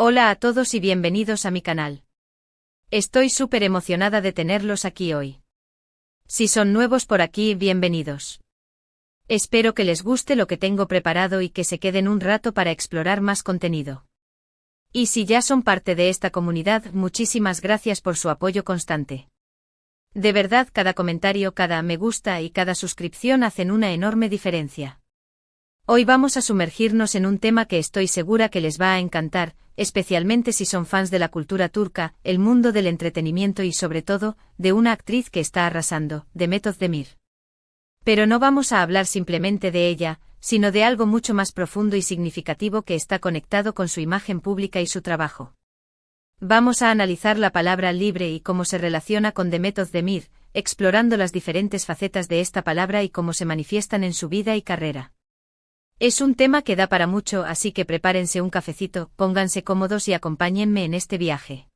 Hola a todos y bienvenidos a mi canal. Estoy súper emocionada de tenerlos aquí hoy. Si son nuevos por aquí, bienvenidos. Espero que les guste lo que tengo preparado y que se queden un rato para explorar más contenido. Y si ya son parte de esta comunidad, muchísimas gracias por su apoyo constante. De verdad, cada comentario, cada me gusta y cada suscripción hacen una enorme diferencia. Hoy vamos a sumergirnos en un tema que estoy segura que les va a encantar, especialmente si son fans de la cultura turca, el mundo del entretenimiento y sobre todo, de una actriz que está arrasando, Demet Özdemir. Pero no vamos a hablar simplemente de ella, sino de algo mucho más profundo y significativo que está conectado con su imagen pública y su trabajo. Vamos a analizar la palabra libre y cómo se relaciona con Demet Özdemir, explorando las diferentes facetas de esta palabra y cómo se manifiestan en su vida y carrera. Es un tema que da para mucho, así que prepárense un cafecito, pónganse cómodos y acompáñenme en este viaje.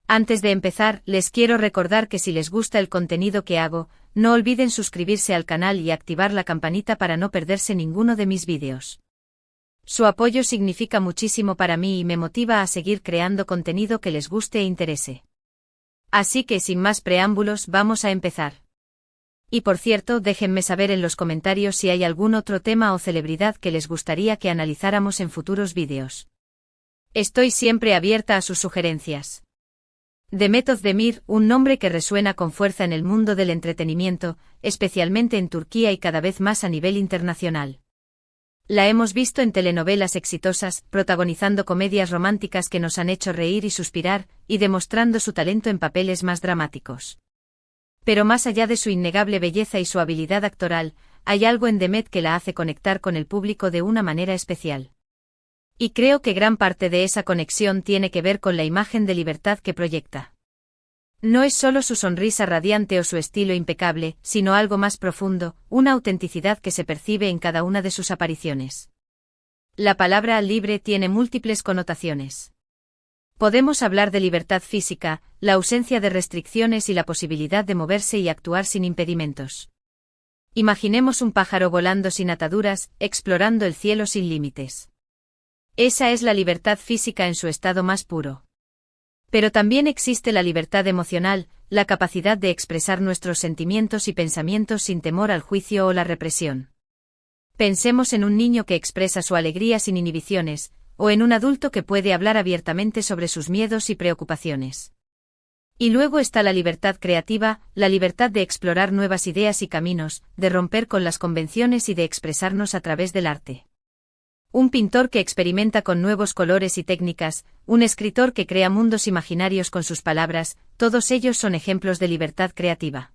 Antes de empezar, les quiero recordar que si les gusta el contenido que hago, no olviden suscribirse al canal y activar la campanita para no perderse ninguno de mis vídeos. Su apoyo significa muchísimo para mí y me motiva a seguir creando contenido que les guste e interese. Así que sin más preámbulos, vamos a empezar. Y por cierto, déjenme saber en los comentarios si hay algún otro tema o celebridad que les gustaría que analizáramos en futuros vídeos. Estoy siempre abierta a sus sugerencias. Demet Özdemir, un nombre que resuena con fuerza en el mundo del entretenimiento, especialmente en Turquía y cada vez más a nivel internacional. La hemos visto en telenovelas exitosas, protagonizando comedias románticas que nos han hecho reír y suspirar, y demostrando su talento en papeles más dramáticos. Pero más allá de su innegable belleza y su habilidad actoral, hay algo en Demet que la hace conectar con el público de una manera especial. Y creo que gran parte de esa conexión tiene que ver con la imagen de libertad que proyecta. No es solo su sonrisa radiante o su estilo impecable, sino algo más profundo, una autenticidad que se percibe en cada una de sus apariciones. La palabra libre tiene múltiples connotaciones. Podemos hablar de libertad física, la ausencia de restricciones y la posibilidad de moverse y actuar sin impedimentos. Imaginemos un pájaro volando sin ataduras, explorando el cielo sin límites. Esa es la libertad física en su estado más puro. Pero también existe la libertad emocional, la capacidad de expresar nuestros sentimientos y pensamientos sin temor al juicio o la represión. Pensemos en un niño que expresa su alegría sin inhibiciones, o en un adulto que puede hablar abiertamente sobre sus miedos y preocupaciones. Y luego está la libertad creativa, la libertad de explorar nuevas ideas y caminos, de romper con las convenciones y de expresarnos a través del arte. Un pintor que experimenta con nuevos colores y técnicas, un escritor que crea mundos imaginarios con sus palabras, todos ellos son ejemplos de libertad creativa.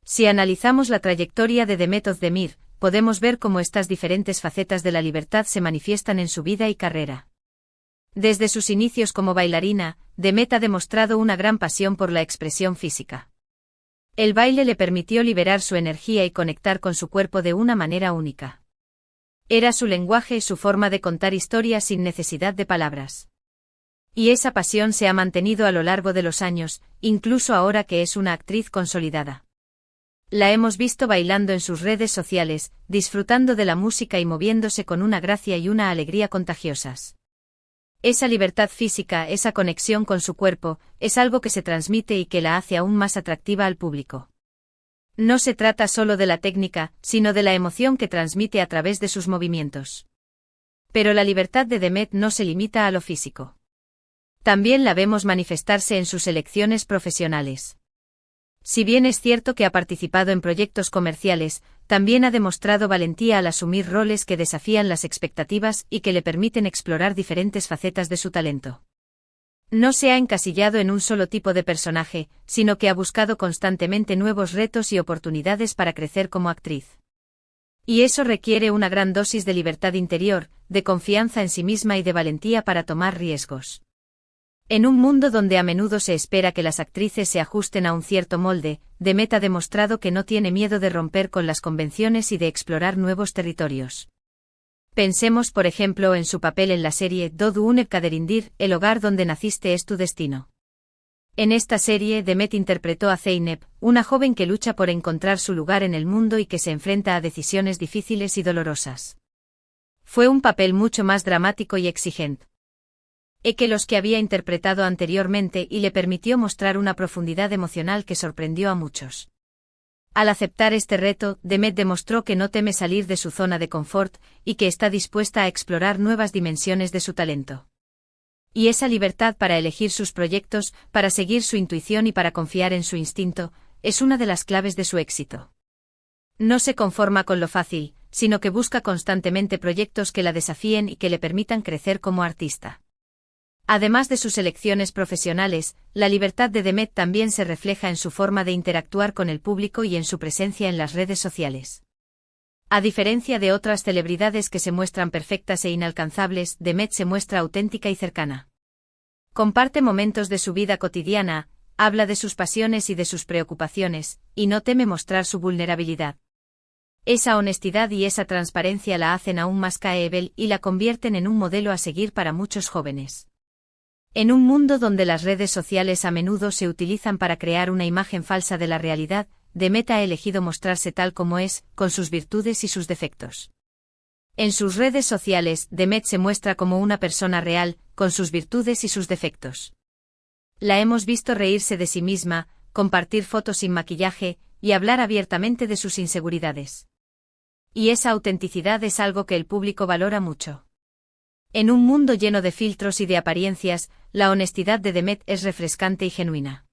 Si analizamos la trayectoria de Demet Özdemir, podemos ver cómo estas diferentes facetas de la libertad se manifiestan en su vida y carrera. Desde sus inicios como bailarina, Demet ha demostrado una gran pasión por la expresión física. El baile le permitió liberar su energía y conectar con su cuerpo de una manera única. Era su lenguaje y su forma de contar historias sin necesidad de palabras. Y esa pasión se ha mantenido a lo largo de los años, incluso ahora que es una actriz consolidada. La hemos visto bailando en sus redes sociales, disfrutando de la música y moviéndose con una gracia y una alegría contagiosas. Esa libertad física, esa conexión con su cuerpo, es algo que se transmite y que la hace aún más atractiva al público. No se trata solo de la técnica, sino de la emoción que transmite a través de sus movimientos. Pero la libertad de Demet no se limita a lo físico. También la vemos manifestarse en sus elecciones profesionales. Si bien es cierto que ha participado en proyectos comerciales, también ha demostrado valentía al asumir roles que desafían las expectativas y que le permiten explorar diferentes facetas de su talento. No se ha encasillado en un solo tipo de personaje, sino que ha buscado constantemente nuevos retos y oportunidades para crecer como actriz. Y eso requiere una gran dosis de libertad interior, de confianza en sí misma y de valentía para tomar riesgos. En un mundo donde a menudo se espera que las actrices se ajusten a un cierto molde, Demet ha demostrado que no tiene miedo de romper con las convenciones y de explorar nuevos territorios. Pensemos por ejemplo en su papel en la serie Doğduğun Ev Kaderindir, el hogar donde naciste es tu destino. En esta serie Demet interpretó a Zeynep, una joven que lucha por encontrar su lugar en el mundo y que se enfrenta a decisiones difíciles y dolorosas. Fue un papel mucho más dramático y exigente. Que los que había interpretado anteriormente y le permitió mostrar una profundidad emocional que sorprendió a muchos. Al aceptar este reto, Demet demostró que no teme salir de su zona de confort y que está dispuesta a explorar nuevas dimensiones de su talento. Y esa libertad para elegir sus proyectos, para seguir su intuición y para confiar en su instinto, es una de las claves de su éxito. No se conforma con lo fácil, sino que busca constantemente proyectos que la desafíen y que le permitan crecer como artista. Además de sus elecciones profesionales, la libertad de Demet también se refleja en su forma de interactuar con el público y en su presencia en las redes sociales. A diferencia de otras celebridades que se muestran perfectas e inalcanzables, Demet se muestra auténtica y cercana. Comparte momentos de su vida cotidiana, habla de sus pasiones y de sus preocupaciones, y no teme mostrar su vulnerabilidad. Esa honestidad y esa transparencia la hacen aún más creíble y la convierten en un modelo a seguir para muchos jóvenes. En un mundo donde las redes sociales a menudo se utilizan para crear una imagen falsa de la realidad, Demet ha elegido mostrarse tal como es, con sus virtudes y sus defectos. En sus redes sociales, Demet se muestra como una persona real, con sus virtudes y sus defectos. La hemos visto reírse de sí misma, compartir fotos sin maquillaje, y hablar abiertamente de sus inseguridades. Y esa autenticidad es algo que el público valora mucho. En un mundo lleno de filtros y de apariencias, la honestidad de Demet es refrescante y genuina.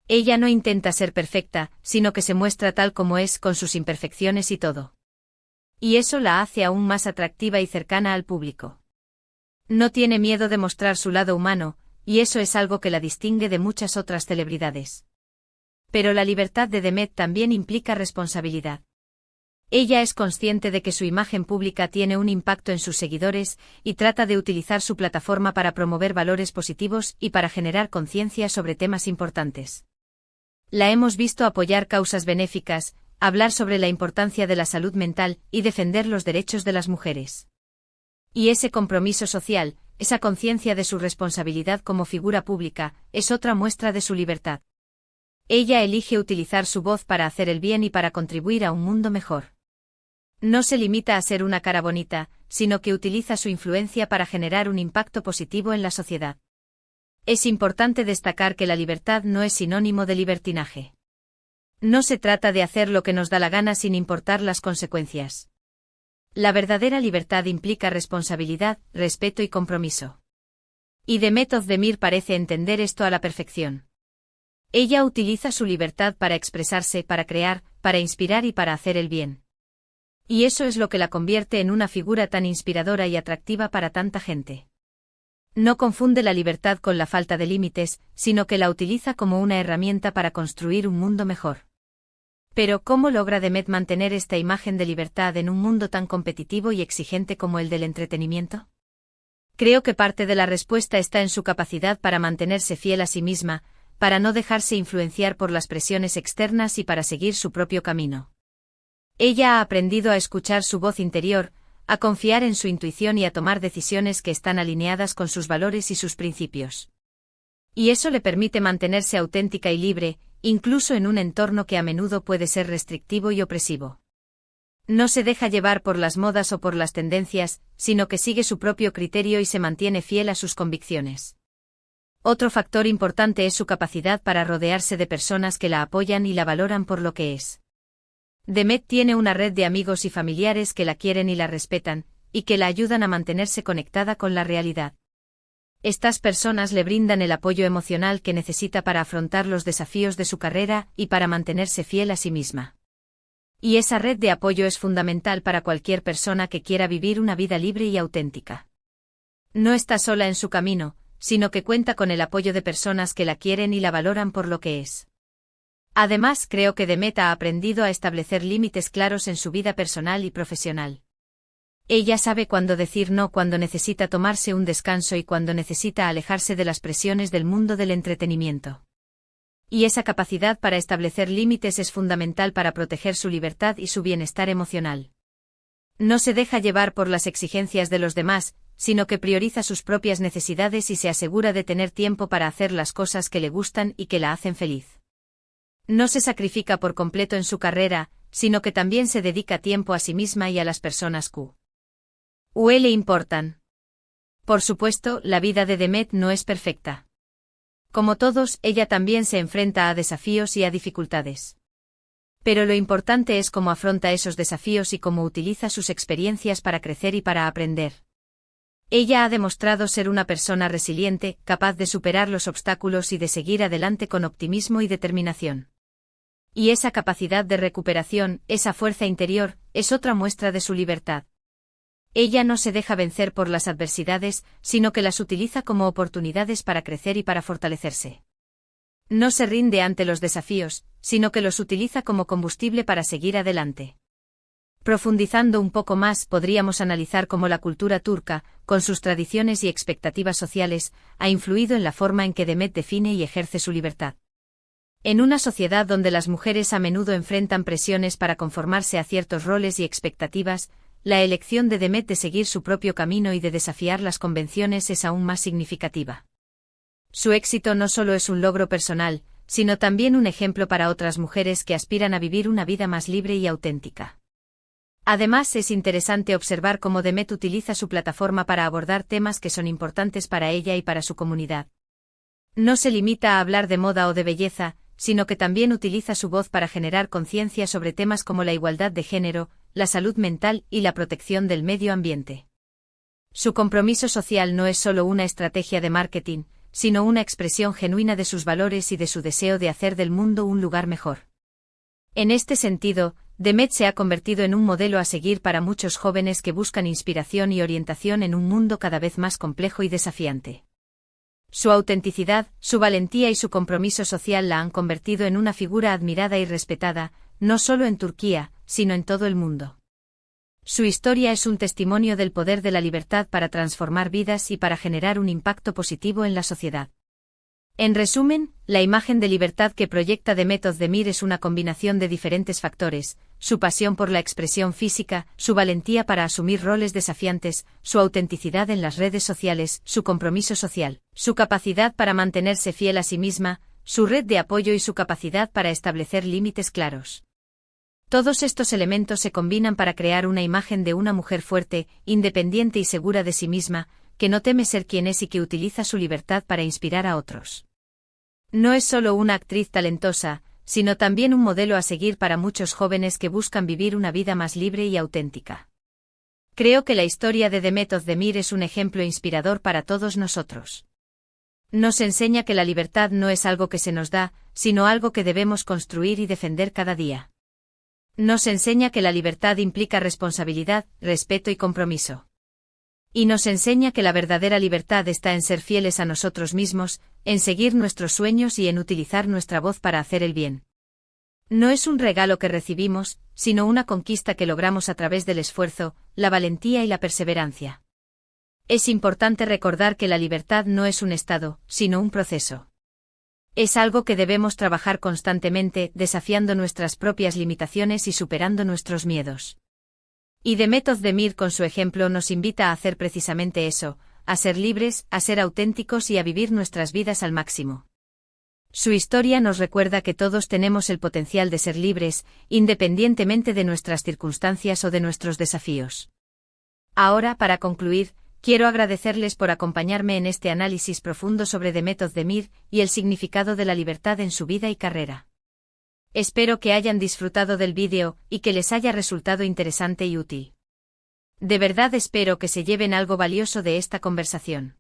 Ella no intenta ser perfecta, sino que se muestra tal como es, con sus imperfecciones y todo. Y eso la hace aún más atractiva y cercana al público. No tiene miedo de mostrar su lado humano, y eso es algo que la distingue de muchas otras celebridades. Pero la libertad de Demet también implica responsabilidad. Ella es consciente de que su imagen pública tiene un impacto en sus seguidores y trata de utilizar su plataforma para promover valores positivos y para generar conciencia sobre temas importantes. La hemos visto apoyar causas benéficas, hablar sobre la importancia de la salud mental y defender los derechos de las mujeres. Y ese compromiso social, esa conciencia de su responsabilidad como figura pública, es otra muestra de su libertad. Ella elige utilizar su voz para hacer el bien y para contribuir a un mundo mejor. No se limita a ser una cara bonita, sino que utiliza su influencia para generar un impacto positivo en la sociedad. Es importante destacar que la libertad no es sinónimo de libertinaje. No se trata de hacer lo que nos da la gana sin importar las consecuencias. La verdadera libertad implica responsabilidad, respeto y compromiso. Y Demet Özdemir parece entender esto a la perfección. Ella utiliza su libertad para expresarse, para crear, para inspirar y para hacer el bien. Y eso es lo que la convierte en una figura tan inspiradora y atractiva para tanta gente. No confunde la libertad con la falta de límites, sino que la utiliza como una herramienta para construir un mundo mejor. Pero, ¿cómo logra Demet mantener esta imagen de libertad en un mundo tan competitivo y exigente como el del entretenimiento? Creo que parte de la respuesta está en su capacidad para mantenerse fiel a sí misma, para no dejarse influenciar por las presiones externas y para seguir su propio camino. Ella ha aprendido a escuchar su voz interior, a confiar en su intuición y a tomar decisiones que están alineadas con sus valores y sus principios. Y eso le permite mantenerse auténtica y libre, incluso en un entorno que a menudo puede ser restrictivo y opresivo. No se deja llevar por las modas o por las tendencias, sino que sigue su propio criterio y se mantiene fiel a sus convicciones. Otro factor importante es su capacidad para rodearse de personas que la apoyan y la valoran por lo que es. Demet tiene una red de amigos y familiares que la quieren y la respetan, y que la ayudan a mantenerse conectada con la realidad. Estas personas le brindan el apoyo emocional que necesita para afrontar los desafíos de su carrera y para mantenerse fiel a sí misma. Y esa red de apoyo es fundamental para cualquier persona que quiera vivir una vida libre y auténtica. No está sola en su camino, sino que cuenta con el apoyo de personas que la quieren y la valoran por lo que es. Además, creo que Demet ha aprendido a establecer límites claros en su vida personal y profesional. Ella sabe cuándo decir no, cuando necesita tomarse un descanso y cuando necesita alejarse de las presiones del mundo del entretenimiento. Y esa capacidad para establecer límites es fundamental para proteger su libertad y su bienestar emocional. No se deja llevar por las exigencias de los demás, sino que prioriza sus propias necesidades y se asegura de tener tiempo para hacer las cosas que le gustan y que la hacen feliz. No se sacrifica por completo en su carrera, sino que también se dedica tiempo a sí misma y a las personas que le importan. Por supuesto, la vida de Demet no es perfecta. Como todos, ella también se enfrenta a desafíos y a dificultades. Pero lo importante es cómo afronta esos desafíos y cómo utiliza sus experiencias para crecer y para aprender. Ella ha demostrado ser una persona resiliente, capaz de superar los obstáculos y de seguir adelante con optimismo y determinación. Y esa capacidad de recuperación, esa fuerza interior, es otra muestra de su libertad. Ella no se deja vencer por las adversidades, sino que las utiliza como oportunidades para crecer y para fortalecerse. No se rinde ante los desafíos, sino que los utiliza como combustible para seguir adelante. Profundizando un poco más, podríamos analizar cómo la cultura turca, con sus tradiciones y expectativas sociales, ha influido en la forma en que Demet define y ejerce su libertad. En una sociedad donde las mujeres a menudo enfrentan presiones para conformarse a ciertos roles y expectativas, la elección de Demet de seguir su propio camino y de desafiar las convenciones es aún más significativa. Su éxito no solo es un logro personal, sino también un ejemplo para otras mujeres que aspiran a vivir una vida más libre y auténtica. Además, es interesante observar cómo Demet utiliza su plataforma para abordar temas que son importantes para ella y para su comunidad. No se limita a hablar de moda o de belleza, sino que también utiliza su voz para generar conciencia sobre temas como la igualdad de género, la salud mental y la protección del medio ambiente. Su compromiso social no es solo una estrategia de marketing, sino una expresión genuina de sus valores y de su deseo de hacer del mundo un lugar mejor. En este sentido, Demet se ha convertido en un modelo a seguir para muchos jóvenes que buscan inspiración y orientación en un mundo cada vez más complejo y desafiante. Su autenticidad, su valentía y su compromiso social la han convertido en una figura admirada y respetada, no solo en Turquía, sino en todo el mundo. Su historia es un testimonio del poder de la libertad para transformar vidas y para generar un impacto positivo en la sociedad. En resumen, la imagen de libertad que proyecta Demet Özdemir es una combinación de diferentes factores: su pasión por la expresión física, su valentía para asumir roles desafiantes, su autenticidad en las redes sociales, su compromiso social, su capacidad para mantenerse fiel a sí misma, su red de apoyo y su capacidad para establecer límites claros. Todos estos elementos se combinan para crear una imagen de una mujer fuerte, independiente y segura de sí misma, que no teme ser quien es y que utiliza su libertad para inspirar a otros. No es solo una actriz talentosa, sino también un modelo a seguir para muchos jóvenes que buscan vivir una vida más libre y auténtica. Creo que la historia de Demet Özdemir es un ejemplo inspirador para todos nosotros. Nos enseña que la libertad no es algo que se nos da, sino algo que debemos construir y defender cada día. Nos enseña que la libertad implica responsabilidad, respeto y compromiso. Y nos enseña que la verdadera libertad está en ser fieles a nosotros mismos, en seguir nuestros sueños y en utilizar nuestra voz para hacer el bien. No es un regalo que recibimos, sino una conquista que logramos a través del esfuerzo, la valentía y la perseverancia. Es importante recordar que la libertad no es un estado, sino un proceso. Es algo que debemos trabajar constantemente, desafiando nuestras propias limitaciones y superando nuestros miedos. Y Demet Özdemir con su ejemplo nos invita a hacer precisamente eso, a ser libres, a ser auténticos y a vivir nuestras vidas al máximo. Su historia nos recuerda que todos tenemos el potencial de ser libres, independientemente de nuestras circunstancias o de nuestros desafíos. Ahora, para concluir, quiero agradecerles por acompañarme en este análisis profundo sobre Demet Özdemir y el significado de la libertad en su vida y carrera. Espero que hayan disfrutado del vídeo y que les haya resultado interesante y útil. De verdad espero que se lleven algo valioso de esta conversación.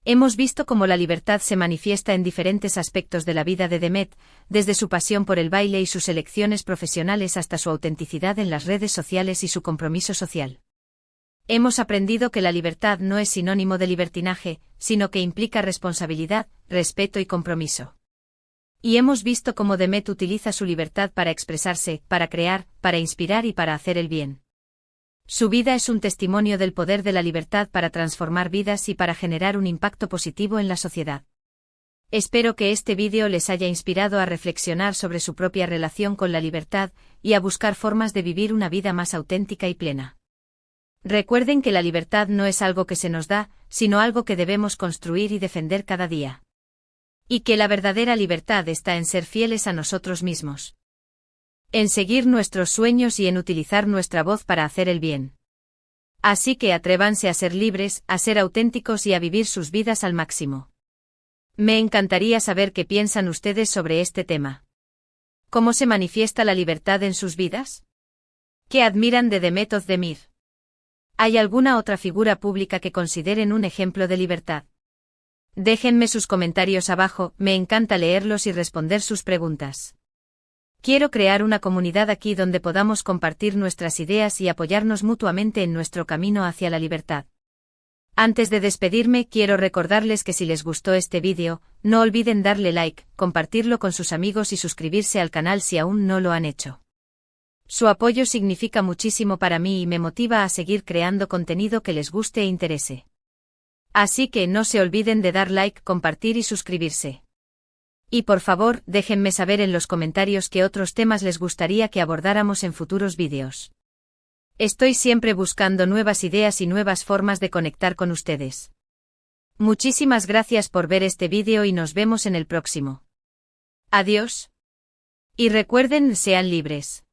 Hemos visto cómo la libertad se manifiesta en diferentes aspectos de la vida de Demet, desde su pasión por el baile y sus elecciones profesionales hasta su autenticidad en las redes sociales y su compromiso social. Hemos aprendido que la libertad no es sinónimo de libertinaje, sino que implica responsabilidad, respeto y compromiso. Y hemos visto cómo Demet utiliza su libertad para expresarse, para crear, para inspirar y para hacer el bien. Su vida es un testimonio del poder de la libertad para transformar vidas y para generar un impacto positivo en la sociedad. Espero que este vídeo les haya inspirado a reflexionar sobre su propia relación con la libertad y a buscar formas de vivir una vida más auténtica y plena. Recuerden que la libertad no es algo que se nos da, sino algo que debemos construir y defender cada día. Y que la verdadera libertad está en ser fieles a nosotros mismos. En seguir nuestros sueños y en utilizar nuestra voz para hacer el bien. Así que atrévanse a ser libres, a ser auténticos y a vivir sus vidas al máximo. Me encantaría saber qué piensan ustedes sobre este tema. ¿Cómo se manifiesta la libertad en sus vidas? ¿Qué admiran de Demet Özdemir? ¿Hay alguna otra figura pública que consideren un ejemplo de libertad? Déjenme sus comentarios abajo, me encanta leerlos y responder sus preguntas. Quiero crear una comunidad aquí donde podamos compartir nuestras ideas y apoyarnos mutuamente en nuestro camino hacia la libertad. Antes de despedirme, quiero recordarles que si les gustó este vídeo, no olviden darle like, compartirlo con sus amigos y suscribirse al canal si aún no lo han hecho. Su apoyo significa muchísimo para mí y me motiva a seguir creando contenido que les guste e interese. Así que no se olviden de dar like, compartir y suscribirse. Y por favor, déjenme saber en los comentarios qué otros temas les gustaría que abordáramos en futuros vídeos. Estoy siempre buscando nuevas ideas y nuevas formas de conectar con ustedes. Muchísimas gracias por ver este vídeo y nos vemos en el próximo. Adiós. Y recuerden, sean libres.